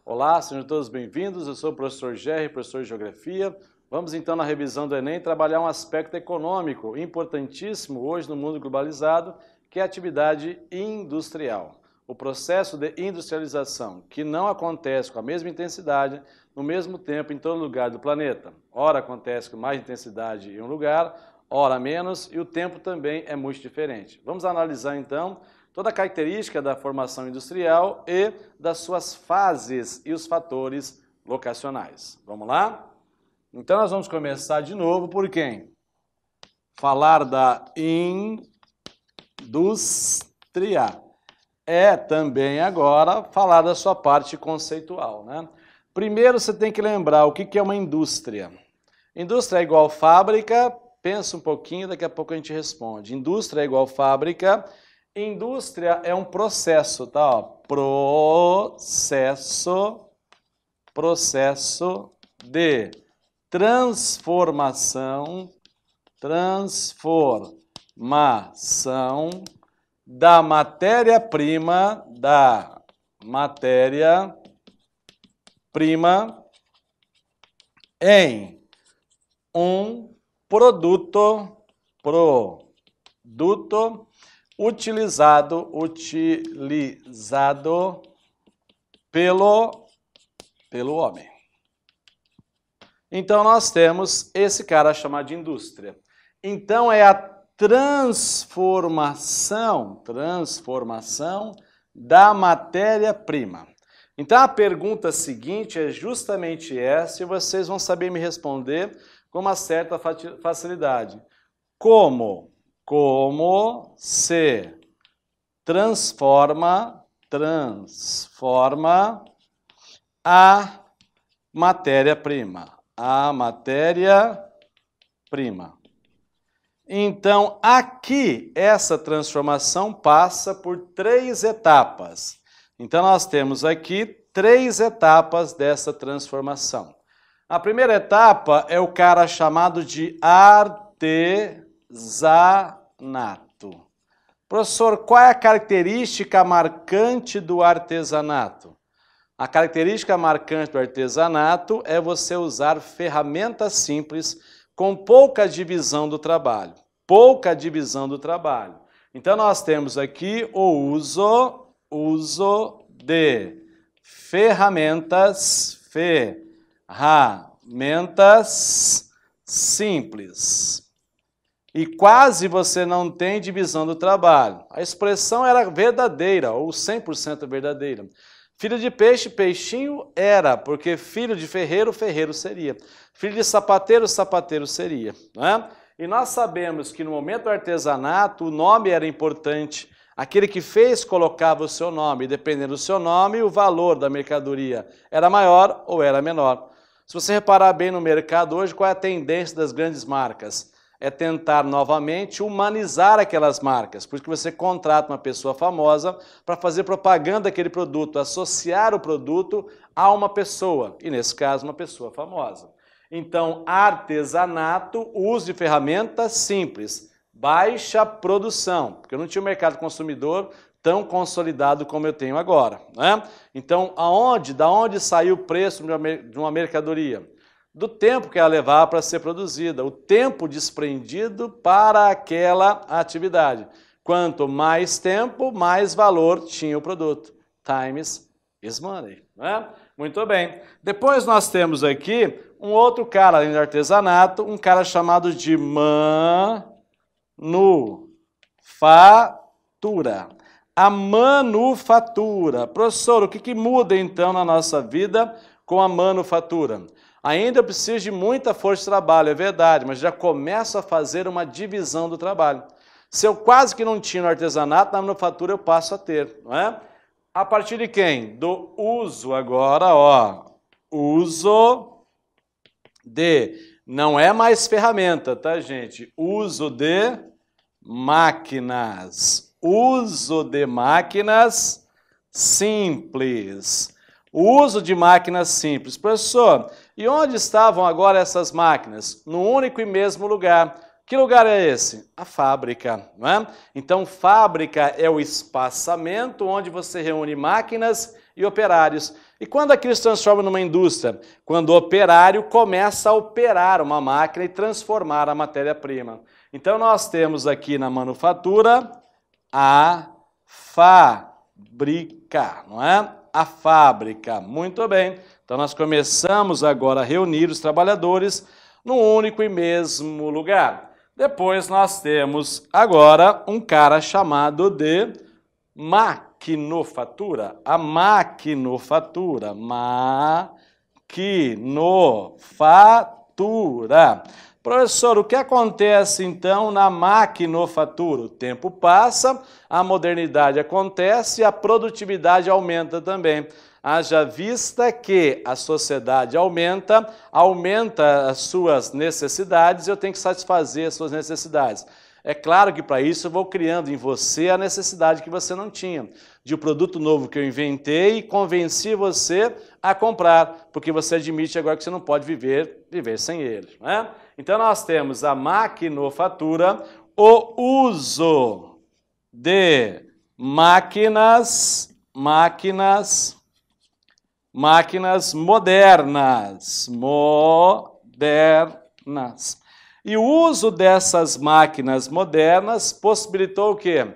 Olá, sejam todos bem-vindos. Eu sou o professor Gerry, professor de Geografia. Vamos então na revisão do Enem trabalhar um aspecto econômico importantíssimo hoje no mundo globalizado, que é a atividade industrial. O processo de industrialização, que não acontece com a mesma intensidade, no mesmo tempo em todo lugar do planeta. Ora acontece com mais intensidade em um lugar, ora menos, e o tempo também é muito diferente. Vamos analisar então toda a característica da formação industrial e das suas fases e os fatores locacionais. Vamos lá? Então nós vamos começar de novo por quem? Falar da indústria. É também agora falar da sua parte conceitual, né? Primeiro você tem que lembrar o que é uma indústria. Indústria é igual fábrica, pensa um pouquinho, daqui a pouco a gente responde. Indústria é igual fábrica. Indústria é um processo, tá? Ó, processo de transformação da matéria-prima em um produto utilizado pelo homem. Então nós temos esse cara chamado de indústria. Então é a transformação da matéria-prima. Então a pergunta seguinte é justamente essa e vocês vão saber me responder com uma certa facilidade. Como se transforma a matéria-prima? Então, aqui, essa transformação passa por 3 etapas. Então, nós temos aqui 3 etapas dessa transformação. A primeira etapa é o cara chamado de artesanato. Professor, qual é a característica marcante do artesanato? A característica marcante do artesanato é você usar ferramentas simples com pouca divisão do trabalho. Então, nós temos aqui o uso de ferramentas simples. E quase você não tem divisão do trabalho. A expressão era verdadeira, ou 100% verdadeira. Filho de peixe, peixinho era, porque filho de ferreiro, ferreiro seria. Filho de sapateiro, sapateiro seria. Né? E nós sabemos que no momento do artesanato, o nome era importante. Aquele que fez colocava o seu nome, e dependendo do seu nome, o valor da mercadoria era maior ou era menor. Se você reparar bem no mercado hoje, qual é a tendência das grandes marcas? É tentar novamente humanizar aquelas marcas. Por isso que você contrata uma pessoa famosa para fazer propaganda daquele produto, associar o produto a uma pessoa, e nesse caso uma pessoa famosa. Então, artesanato, uso de ferramentas simples, baixa produção, porque eu não tinha um mercado consumidor tão consolidado como eu tenho agora. Né? Então, da onde saiu o preço de uma mercadoria? Do tempo que ela levava para ser produzida, o tempo desprendido para aquela atividade. Quanto mais tempo, mais valor tinha o produto. Time is money. Né? Muito bem. Depois nós temos aqui um outro cara, além do artesanato, um cara chamado de manufatura. A manufatura. Professor, o que muda então na nossa vida com a manufatura? Ainda eu preciso de muita força de trabalho, é verdade, mas já começo a fazer uma divisão do trabalho. Se eu quase que não tinha no artesanato, na manufatura eu passo a ter, não é? A partir de quem? Do uso agora, ó. Uso de, não é mais ferramenta, tá, gente? Uso de máquinas. Uso de máquinas simples. O uso de máquinas simples. Professor, E onde estavam agora essas máquinas? No único e mesmo lugar. Que lugar é esse? A fábrica, não é? Então, fábrica é o espaçamento onde você reúne máquinas e operários. E quando aquilo se transforma numa indústria? Quando o operário começa a operar uma máquina e transformar a matéria-prima. Então, nós temos aqui na manufatura a fábrica, não é? A fábrica. Muito bem. Então, nós começamos agora a reunir os trabalhadores num único e mesmo lugar. Depois nós temos agora um cara chamado de maquinofatura. A maquinofatura. Maquinofatura. Professor, o que acontece então na maquinofatura? O tempo passa, a modernidade acontece e a produtividade aumenta também. Haja vista que a sociedade aumenta as suas necessidades e eu tenho que satisfazer as suas necessidades. É claro que para isso eu vou criando em você a necessidade que você não tinha, de um produto novo que eu inventei e convenci você a comprar, porque você admite agora que você não pode viver sem ele, né? Então nós temos a maquinofatura, o uso de máquinas modernas. E o uso dessas máquinas modernas possibilitou o quê?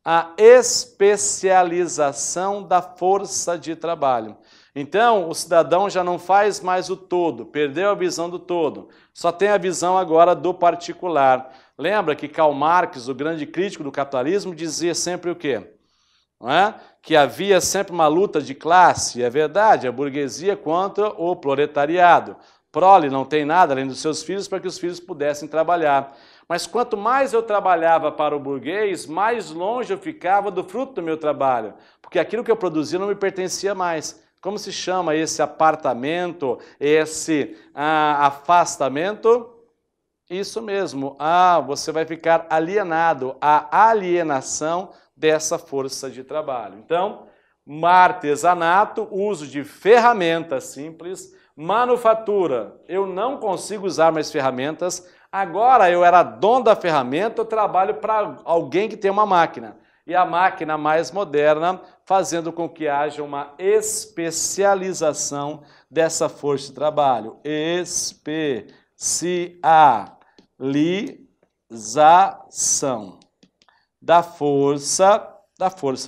A especialização da força de trabalho. Então, o cidadão já não faz mais o todo, perdeu a visão do todo, só tem a visão agora do particular. Lembra que Karl Marx, o grande crítico do capitalismo, dizia sempre o quê? Não é? Que havia sempre uma luta de classe, é verdade, a burguesia contra o proletariado. Prole não tem nada além dos seus filhos para que os filhos pudessem trabalhar. Mas quanto mais eu trabalhava para o burguês, mais longe eu ficava do fruto do meu trabalho, porque aquilo que eu produzia não me pertencia mais. Como se chama esse apartamento, esse afastamento? Isso mesmo, você vai ficar alienado, a alienação dessa força de trabalho. Então, artesanato, uso de ferramentas simples, manufatura, eu não consigo usar mais ferramentas, agora eu era dono da ferramenta, eu trabalho para alguém que tem uma máquina. E a máquina mais moderna, fazendo com que haja uma especialização dessa força de trabalho. Especialização da força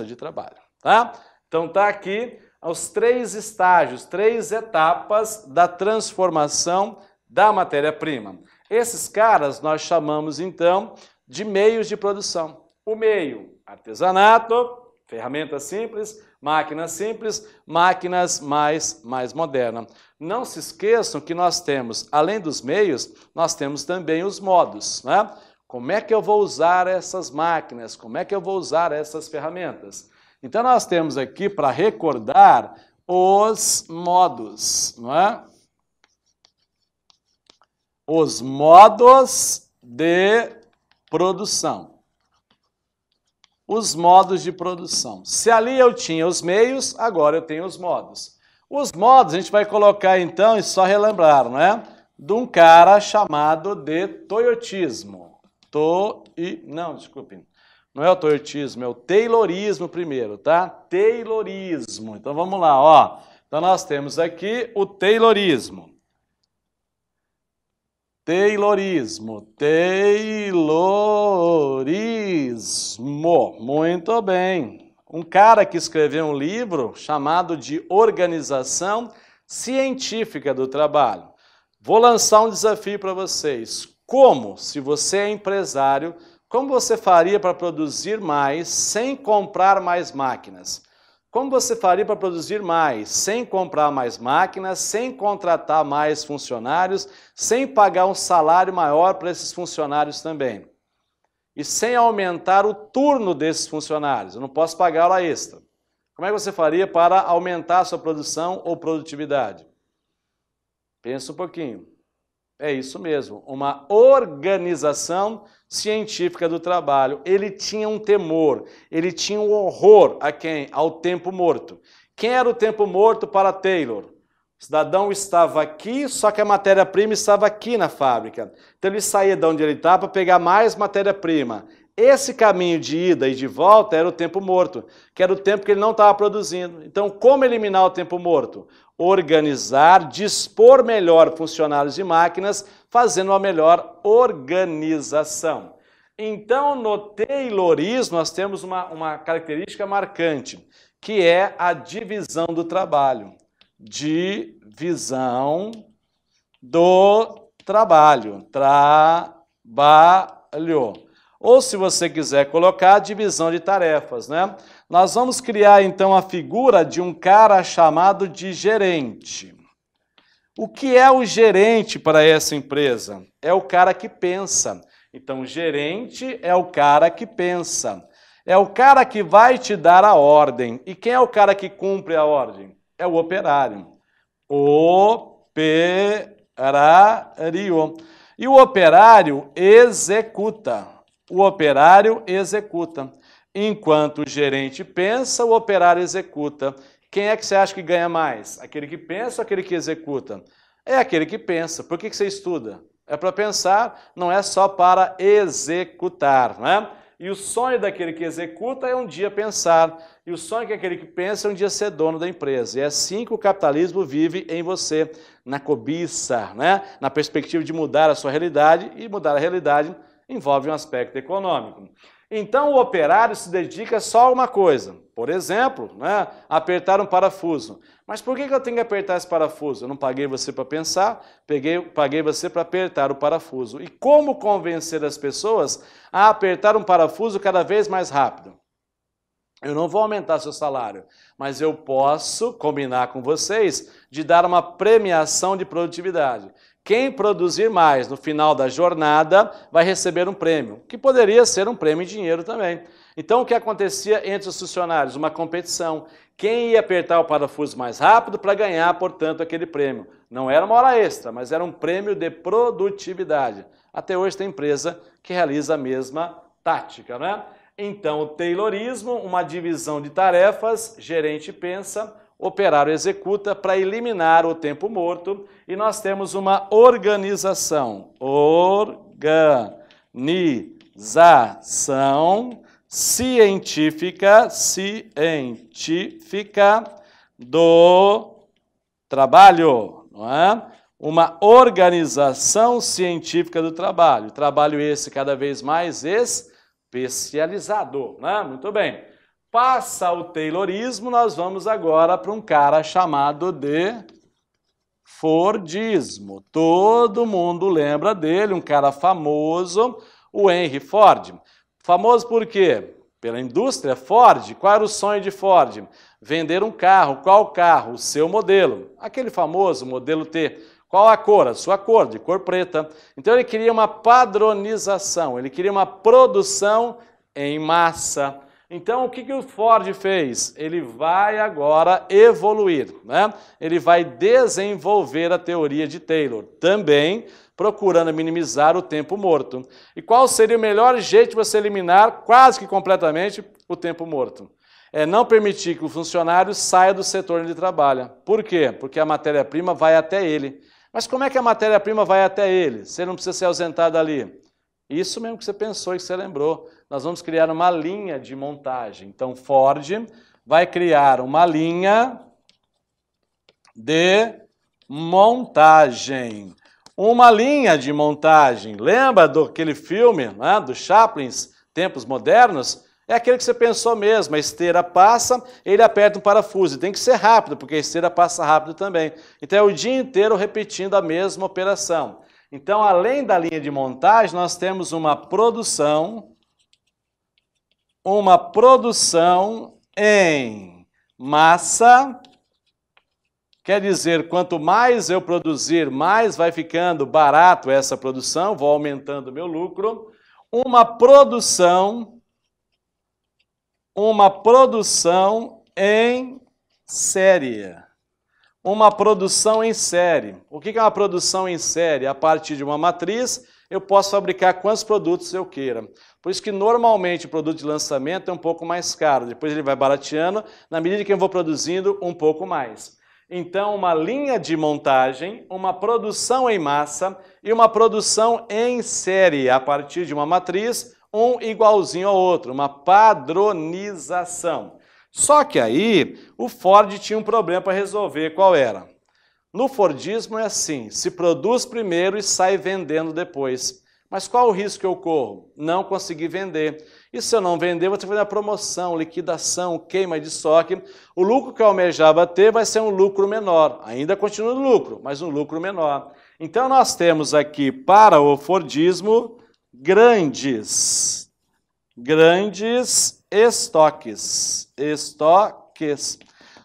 de trabalho, tá? Então tá aqui os 3 estágios, 3 etapas da transformação da matéria-prima. Esses caras nós chamamos então de meios de produção. O meio, artesanato, ferramentas simples, máquinas mais modernas. Não se esqueçam que nós temos, além dos meios, nós temos também os modos, né? Como é que eu vou usar essas máquinas? Como é que eu vou usar essas ferramentas? Então, nós temos aqui para recordar os modos, não é? Os modos de produção. Os modos de produção. Se ali eu tinha os meios, agora eu tenho os modos. Os modos a gente vai colocar então, e só relembrar, não é? De um cara chamado de toyotismo. Não, desculpem. Não é o toyotismo, é o taylorismo primeiro, tá? Taylorismo. Então vamos lá, ó. Então nós temos aqui o taylorismo. Taylorismo. Muito bem. Um cara que escreveu um livro chamado de Organização Científica do Trabalho. Vou lançar um desafio para vocês. Como, se você é empresário, como você faria para produzir mais sem comprar mais máquinas? Como você faria para produzir mais sem comprar mais máquinas, sem contratar mais funcionários, sem pagar um salário maior para esses funcionários também? E sem aumentar o turno desses funcionários? Eu não posso pagar hora extra. Como é que você faria para aumentar a sua produção ou produtividade? Pensa um pouquinho. É isso mesmo, uma organização científica do trabalho. Ele tinha um temor, ele tinha um horror a quem? Ao tempo morto. Quem era o tempo morto para Taylor? O cidadão estava aqui, só que a matéria-prima estava aqui na fábrica. Então ele saía de onde ele estava para pegar mais matéria-prima. Esse caminho de ida e de volta era o tempo morto, que era o tempo que ele não estava produzindo. Então, como eliminar o tempo morto? Organizar, dispor melhor funcionários e máquinas, fazendo uma melhor organização. Então, no Taylorismo, nós temos uma característica marcante, que é a divisão do trabalho. Divisão do trabalho. Trabalho. Ou, se você quiser colocar, divisão de tarefas, né? Nós vamos criar, então, a figura de um cara chamado de gerente. O que é o gerente para essa empresa? É o cara que pensa. Então, o gerente é o cara que pensa. É o cara que vai te dar a ordem. E quem é o cara que cumpre a ordem? É o operário. Operário. E o operário executa. O operário executa. Enquanto o gerente pensa, o operário executa. Quem é que você acha que ganha mais? Aquele que pensa ou aquele que executa? É aquele que pensa. Por que você estuda? É para pensar, não é só para executar, né? E o sonho daquele que executa é um dia pensar. E o sonho daquele que pensa é um dia ser dono da empresa. E é assim que o capitalismo vive em você, na cobiça, né? Na perspectiva de mudar a sua realidade, e mudar a realidade envolve um aspecto econômico. Então, o operário se dedica só a uma coisa. Por exemplo, né, apertar um parafuso. Mas por que eu tenho que apertar esse parafuso? Eu não paguei você para pensar, paguei você para apertar o parafuso. E como convencer as pessoas a apertar um parafuso cada vez mais rápido? Eu não vou aumentar seu salário, mas eu posso combinar com vocês de dar uma premiação de produtividade. Quem produzir mais no final da jornada vai receber um prêmio, que poderia ser um prêmio em dinheiro também. Então, o que acontecia entre os funcionários? Uma competição. Quem ia apertar o parafuso mais rápido para ganhar, portanto, aquele prêmio. Não era uma hora extra, mas era um prêmio de produtividade. Até hoje tem empresa que realiza a mesma tática, né? Então, o Taylorismo, uma divisão de tarefas, gerente pensa, operário executa para eliminar o tempo morto, e nós temos uma organização. Organização científica do trabalho, não é? Uma organização científica do trabalho. Trabalho esse cada vez mais especializado, né? Muito bem. Passa o Taylorismo, nós vamos agora para um cara chamado de Fordismo. Todo mundo lembra dele, um cara famoso, o Henry Ford. Famoso por quê? Pela indústria Ford. Qual era o sonho de Ford? Vender um carro. Qual carro? O seu modelo. Aquele famoso modelo T. Qual a cor? A sua cor, de cor preta. Então ele queria uma padronização, ele queria uma produção em massa. Então, o que o Ford fez? Ele vai agora evoluir, né? Ele vai desenvolver a teoria de Taylor, também procurando minimizar o tempo morto. E qual seria o melhor jeito de você eliminar quase que completamente o tempo morto? É não permitir que o funcionário saia do setor onde ele trabalha. Por quê? Porque a matéria-prima vai até ele. Mas como é que a matéria-prima vai até ele? Você não precisa se ausentar dali. Isso mesmo que você pensou e que você lembrou. Nós vamos criar uma linha de montagem. Então, Ford vai criar uma linha de montagem. Uma linha de montagem. Lembra daquele filme, né, do Chaplin, Tempos Modernos? É aquele que você pensou mesmo. A esteira passa, ele aperta um parafuso. Tem que ser rápido, porque a esteira passa rápido também. Então, é o dia inteiro repetindo a mesma operação. Então, além da linha de montagem, nós temos uma produção em massa. Quer dizer, quanto mais eu produzir, mais vai ficando barato essa produção, vou aumentando o meu lucro. Uma produção em série. Uma produção em série. O que é uma produção em série? A partir de uma matriz, eu posso fabricar quantos produtos eu queira. Por isso que normalmente o produto de lançamento é um pouco mais caro. Depois ele vai barateando, na medida que eu vou produzindo um pouco mais. Então, uma linha de montagem, uma produção em massa e uma produção em série, a partir de uma matriz, um igualzinho ao outro, uma padronização. Só que aí, o Ford tinha um problema para resolver, qual era? No Fordismo é assim, se produz primeiro e sai vendendo depois. Mas qual o risco que eu corro? Não conseguir vender. E se eu não vender, vou ter que fazer a promoção, liquidação, queima de estoque. O lucro que eu almejava ter vai ser um lucro menor. Ainda continua no lucro, mas um lucro menor. Então nós temos aqui para o Fordismo grandes estoques.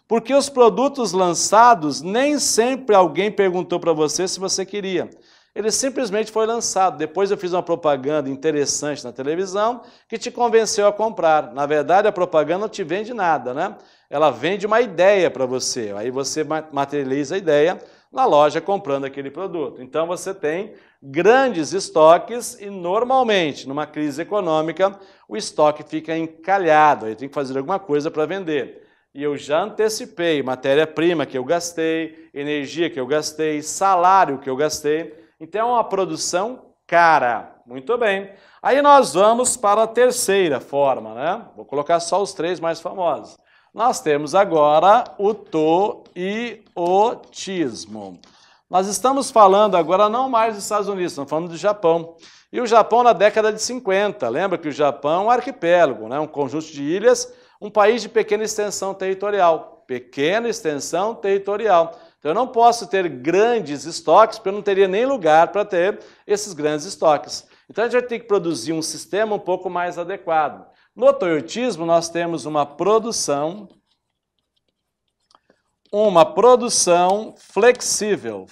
Porque os produtos lançados, nem sempre alguém perguntou para você se você queria. Ele simplesmente foi lançado. Depois eu fiz uma propaganda interessante na televisão que te convenceu a comprar. Na verdade, a propaganda não te vende nada, né? Ela vende uma ideia para você. Aí você materializa a ideia na loja comprando aquele produto. Então você tem grandes estoques e normalmente, numa crise econômica, o estoque fica encalhado. Aí tem que fazer alguma coisa para vender. E eu já antecipei matéria-prima que eu gastei, energia que eu gastei, salário que eu gastei. Então é uma produção cara. Muito bem. Aí nós vamos para a terceira forma, né? Vou colocar só os três mais famosos. Nós temos agora o toyotismo. Nós estamos falando agora não mais dos Estados Unidos, estamos falando do Japão. E o Japão na década de 50. Lembra que o Japão é um arquipélago, né? Um conjunto de ilhas, um país de pequena extensão territorial. Pequena extensão territorial. Então eu não posso ter grandes estoques, porque eu não teria nem lugar para ter esses grandes estoques. Então a gente vai ter que produzir um sistema um pouco mais adequado. No toyotismo nós temos uma produção flexível.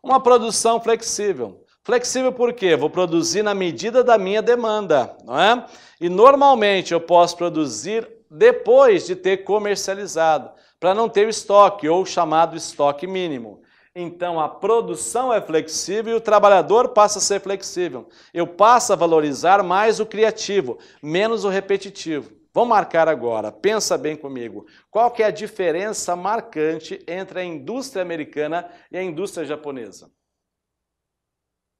Uma produção flexível. Flexível por quê? Vou produzir na medida da minha demanda, não é? E normalmente eu posso produzir depois de ter comercializado, para não ter o estoque, ou chamado estoque mínimo. Então a produção é flexível e o trabalhador passa a ser flexível. Eu passo a valorizar mais o criativo, menos o repetitivo. Vamos marcar agora, pensa bem comigo, qual que é a diferença marcante entre a indústria americana e a indústria japonesa?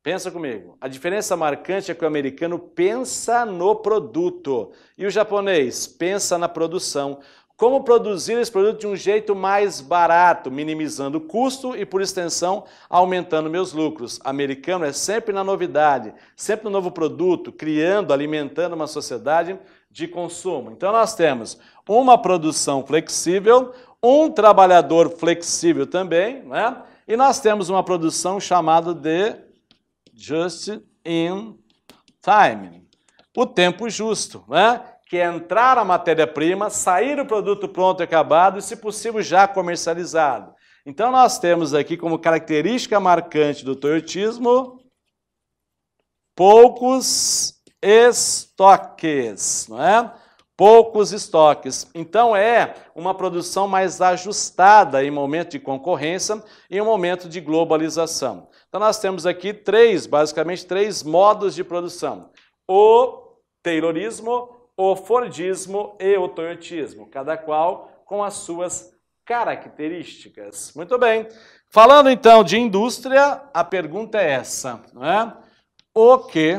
Pensa comigo. A diferença marcante é que o americano pensa no produto e o japonês pensa na produção. Como produzir esse produto de um jeito mais barato, minimizando o custo e, por extensão, aumentando meus lucros. O americano é sempre na novidade, sempre no novo produto, criando, alimentando uma sociedade de consumo. Então nós temos uma produção flexível, um trabalhador flexível também, né? E nós temos uma produção chamada de just in time, o tempo justo, né? Que é entrar a matéria-prima, sair o produto pronto e acabado e, se possível, já comercializado. Então, nós temos aqui como característica marcante do toyotismo poucos estoques, não é? Poucos estoques. Então, é uma produção mais ajustada em momento de concorrência e em momento de globalização. Então, nós temos aqui basicamente três modos de produção. O taylorismo, o Fordismo e o toyotismo, cada qual com as suas características. Muito bem. Falando então de indústria, a pergunta é essa, não é? O que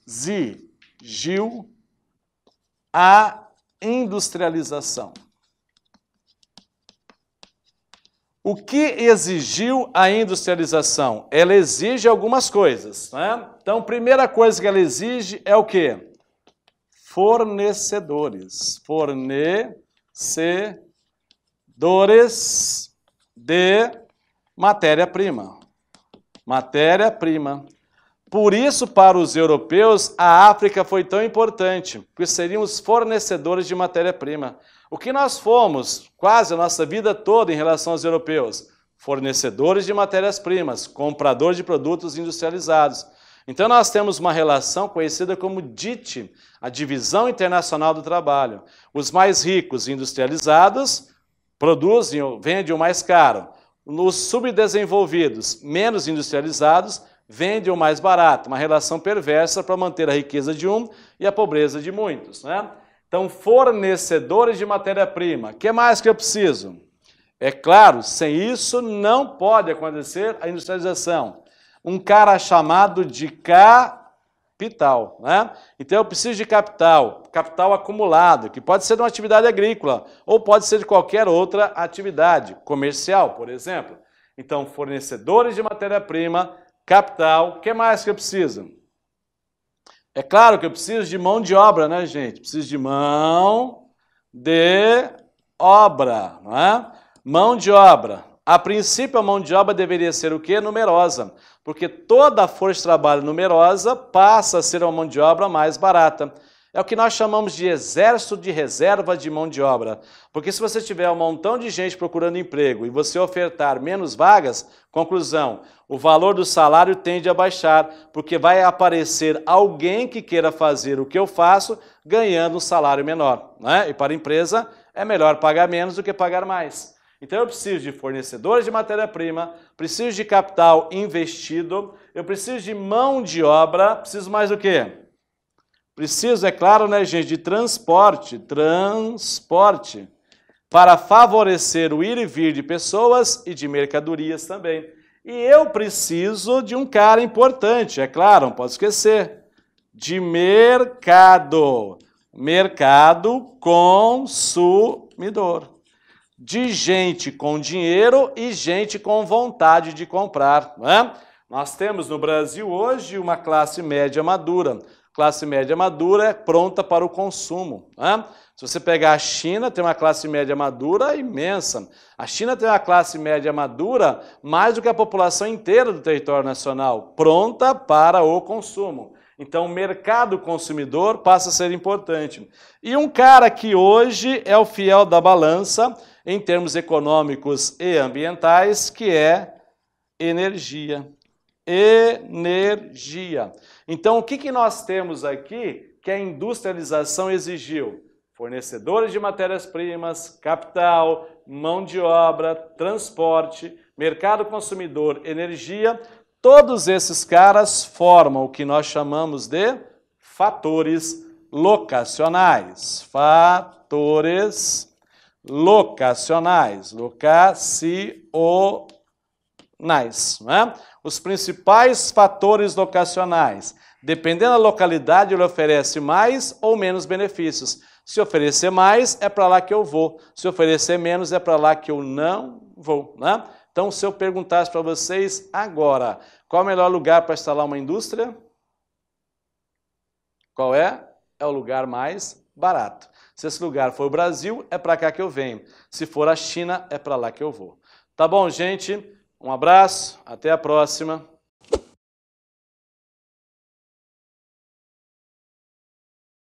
exigiu a industrialização? O que exigiu a industrialização? Ela exige algumas coisas, né? Então, primeira coisa que ela exige é o quê? Fornecedores. Fornecedores de matéria-prima. Matéria-prima. Por isso, para os europeus, a África foi tão importante, porque seriam os fornecedores de matéria-prima. O que nós fomos quase a nossa vida toda em relação aos europeus? Fornecedores de matérias-primas, compradores de produtos industrializados. Então nós temos uma relação conhecida como DIT, a Divisão Internacional do Trabalho. Os mais ricos industrializados produzem, vendem o mais caro. Os subdesenvolvidos, menos industrializados, vendem o mais barato. Uma relação perversa para manter a riqueza de um e a pobreza de muitos, né? Então, fornecedores de matéria-prima. O que mais que eu preciso? É claro, sem isso não pode acontecer a industrialização. Um cara chamado de capital, né? Então eu preciso de capital, capital acumulado, que pode ser de uma atividade agrícola ou pode ser de qualquer outra atividade, comercial, por exemplo. Então, fornecedores de matéria-prima, capital, o que mais que eu preciso? É claro que eu preciso de mão de obra, né, gente? Preciso de mão de obra, não é? Mão de obra. A princípio, a mão de obra deveria ser o quê? Numerosa. Porque toda força de trabalho numerosa passa a ser uma mão de obra mais barata. É o que nós chamamos de exército de reserva de mão de obra. Porque se você tiver um montão de gente procurando emprego e você ofertar menos vagas, conclusão, o valor do salário tende a baixar, porque vai aparecer alguém que queira fazer o que eu faço ganhando um salário menor, né? E para a empresa é melhor pagar menos do que pagar mais. Então eu preciso de fornecedores de matéria-prima, preciso de capital investido, eu preciso de mão de obra, preciso mais do quê? Preciso, é claro, né, gente, de transporte, para favorecer o ir e vir de pessoas e de mercadorias também. E eu preciso de um cara importante, é claro, não posso esquecer, de mercado, mercado consumidor. De gente com dinheiro e gente com vontade de comprar, não é? Nós temos no Brasil hoje uma classe média madura. Classe média madura é pronta para o consumo, né? Se você pegar a China, tem uma classe média madura imensa. A China tem uma classe média madura mais do que a população inteira do território nacional, pronta para o consumo. Então, o mercado consumidor passa a ser importante. E um cara que hoje é o fiel da balança, em termos econômicos e ambientais, que é energia. Energia. Então, o que nós temos aqui que a industrialização exigiu? Fornecedores de matérias-primas, capital, mão de obra, transporte, mercado consumidor, energia. Todos esses caras formam o que nós chamamos de fatores locacionais. Fatores locacionais, né? Os principais fatores locacionais. Dependendo da localidade, ele oferece mais ou menos benefícios. Se oferecer mais, é para lá que eu vou. Se oferecer menos, é para lá que eu não vou, né? Então, se eu perguntasse para vocês agora, qual é o melhor lugar para instalar uma indústria? Qual é? É o lugar mais barato. Se esse lugar for o Brasil, é para cá que eu venho. Se for a China, é para lá que eu vou. Tá bom, gente? Um abraço, até a próxima.